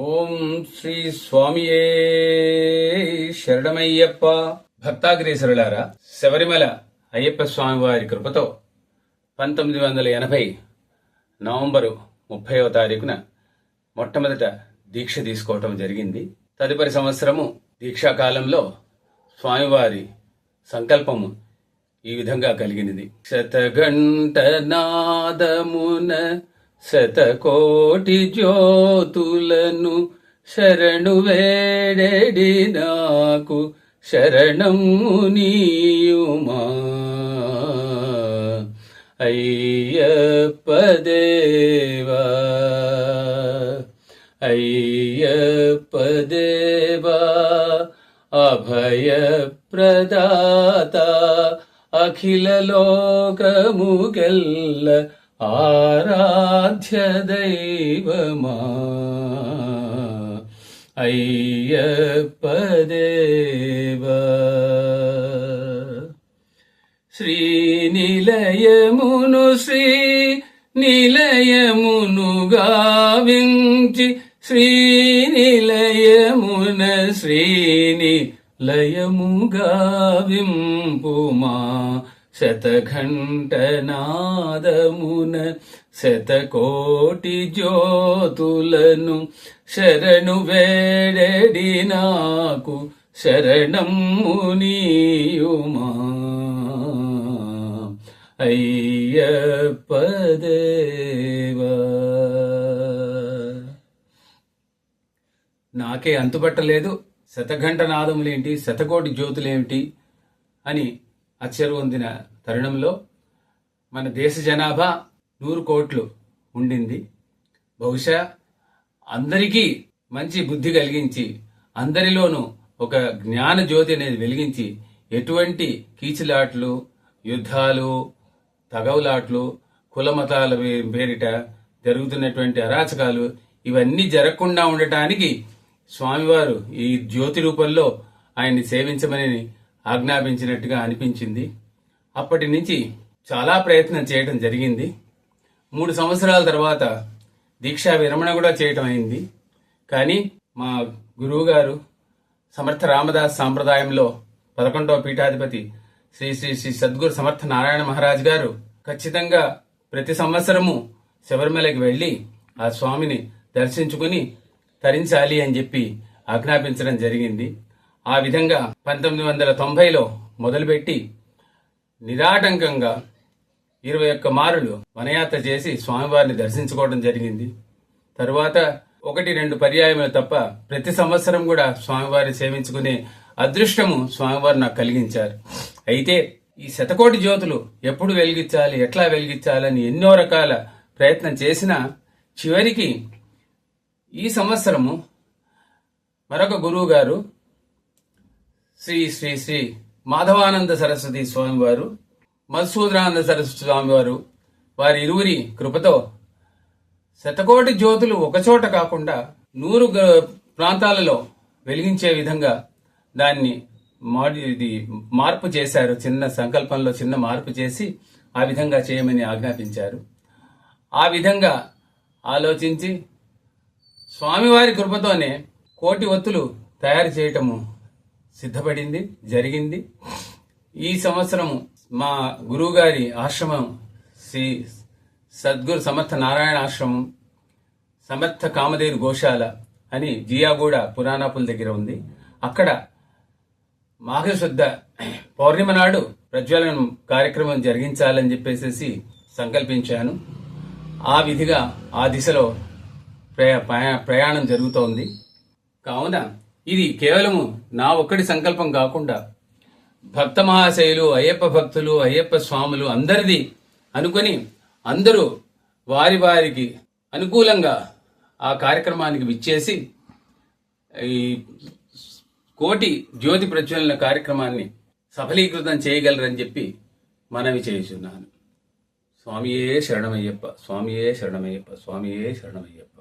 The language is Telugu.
ఓం శ్రీ స్వామియే శరణమయ్యప్ప. భక్తాగ్రేసరులారా, శబరిమల అయ్యప్ప స్వామి వారి కృపతో 1980 నవంబరు 30వ తారీఖున మొట్టమొదట దీక్ష తీసుకోవటం జరిగింది. తదుపరి సంవత్సరము దీక్షాకాలంలో స్వామివారి సంకల్పము ఈ విధంగా కలిగినది. శతగంట నాదమున శతకోటి జ్యోతులను శరణు వేడెడి నాకు శరణము నీయుమా అయ్యప్ప దేవా, అయ్యప్ప దేవా, అభయ ప్రదాత అఖిల లోకముగెల్ల ఆరాధ్య దైవమా అయ్యప్ప దేవా. శ్రీనిలయమును శ్రీ నిలయమును గావించి శ్రీనిలయమున శ్రీనిలయము గావింపుమా శతఘంట నాదమున శతకోటి జ్యోతులను శరణు వేడెడి నాకు శరణము నీయుమా అయ్యప్ప దేవా. నాకే అంతుపట్టలేదు, శతఘంట నాదములేంటి, శతకోటి జ్యోతులేమిటి అని ఆశ్చర్యం పొందిన తరుణంలో మన దేశ జనాభా 100 కోట్లు ఉండింది. బహుశా అందరికీ మంచి బుద్ధి కలిగించి అందరిలోనూ ఒక జ్ఞాన జ్యోతి అనేది వెలిగించి ఎటువంటి కీచులాట్లు, యుద్ధాలు, తగవులాట్లు, కులమతాల పేరిట జరుగుతున్నటువంటి అరాచకాలు ఇవన్నీ జరగకుండా ఉండటానికి స్వామివారు ఈ జ్యోతి రూపంలో ఆయన్ని సేవించమని ఆజ్ఞాపించినట్టుగా అనిపించింది. అప్పటి నుంచి చాలా ప్రయత్నం చేయడం జరిగింది. 3 సంవత్సరాల తర్వాత దీక్షా విరమణ కూడా చేయటం అయింది. కానీ మా గురువు గారు సమర్థ రామదాస్ సాంప్రదాయంలో 11వ పీఠాధిపతి శ్రీ శ్రీ శ్రీ సద్గురు సమర్థ నారాయణ మహారాజ్ గారు ఖచ్చితంగా ప్రతి సంవత్సరము శబరిమలకి వెళ్లి ఆ స్వామిని దర్శించుకుని తరించాలి అని చెప్పి ఆజ్ఞాపించడం జరిగింది. ఆ విధంగా 1990లో మొదలుపెట్టి నిరాటంకంగా 21 మారులు వనయాత్ర చేసి స్వామివారిని దర్శించుకోవడం జరిగింది. తరువాత 1-2 పర్యాయములు తప్ప ప్రతి సంవత్సరం కూడా స్వామివారిని సేవించుకునే అదృష్టము స్వామివారు నాకు కలిగించారు. అయితే ఈ శతకోటి జ్యోతులు ఎప్పుడు వెలిగించాలి, ఎట్లా వెలిగించాలని ఎన్నో రకాల ప్రయత్నం చేసినా చివరికి ఈ సంవత్సరము మరొక గురువు గారు శ్రీ శ్రీ శ్రీ మాధవానంద సరస్వతి స్వామివారు, మధుసూదనానంద సరస్వతి స్వామివారు వారి ఇరువురి కృపతో శతకోటి జ్యోతులు ఒకచోట కాకుండా 100 ప్రాంతాలలో వెలిగించే విధంగా దాన్ని మార్పు చేశారు. చిన్న సంకల్పంలో చిన్న మార్పు చేసి ఆ విధంగా చేయమని ఆజ్ఞాపించారు. ఆ విధంగా ఆలోచించి స్వామివారి కృపతోనే 1,000,000 ఒత్తులు తయారు చేయటము సిద్ధపడింది, జరిగింది. ఈ సంవత్సరము మా గురువు గారి ఆశ్రమం శ్రీ సద్గురు సమర్థ నారాయణ ఆశ్రమం సమర్థ కామధేను గోశాల అని జియాగూడ పురాణాపుల దగ్గర ఉంది. అక్కడ మాఘశుద్ధ పౌర్ణిమ నాడు ప్రజ్వలనం కార్యక్రమం జరిగించాలని చెప్పేసి సంకల్పించాను. ఆ విధిగా ఆ దిశలో ప్రయాణం జరుగుతోంది. కావున ఇది కేవలము నా ఒక్కడి సంకల్పం కాకుండా భక్త మహాశయులు, అయ్యప్ప భక్తులు, అయ్యప్ప స్వాములు అందరిది అనుకుని అందరూ వారి వారికి అనుకూలంగా ఆ కార్యక్రమానికి విచ్చేసి ఈ 1,000,000 జ్యోతి ప్రజ్వలన కార్యక్రమాన్ని సఫలీకృతం చేయగలరని చెప్పి మనవి చేయుచున్నాను. స్వామియే శరణమయ్యప్ప, స్వామియే శరణమయ్యప్ప, స్వామియే శరణమయ్యప్ప.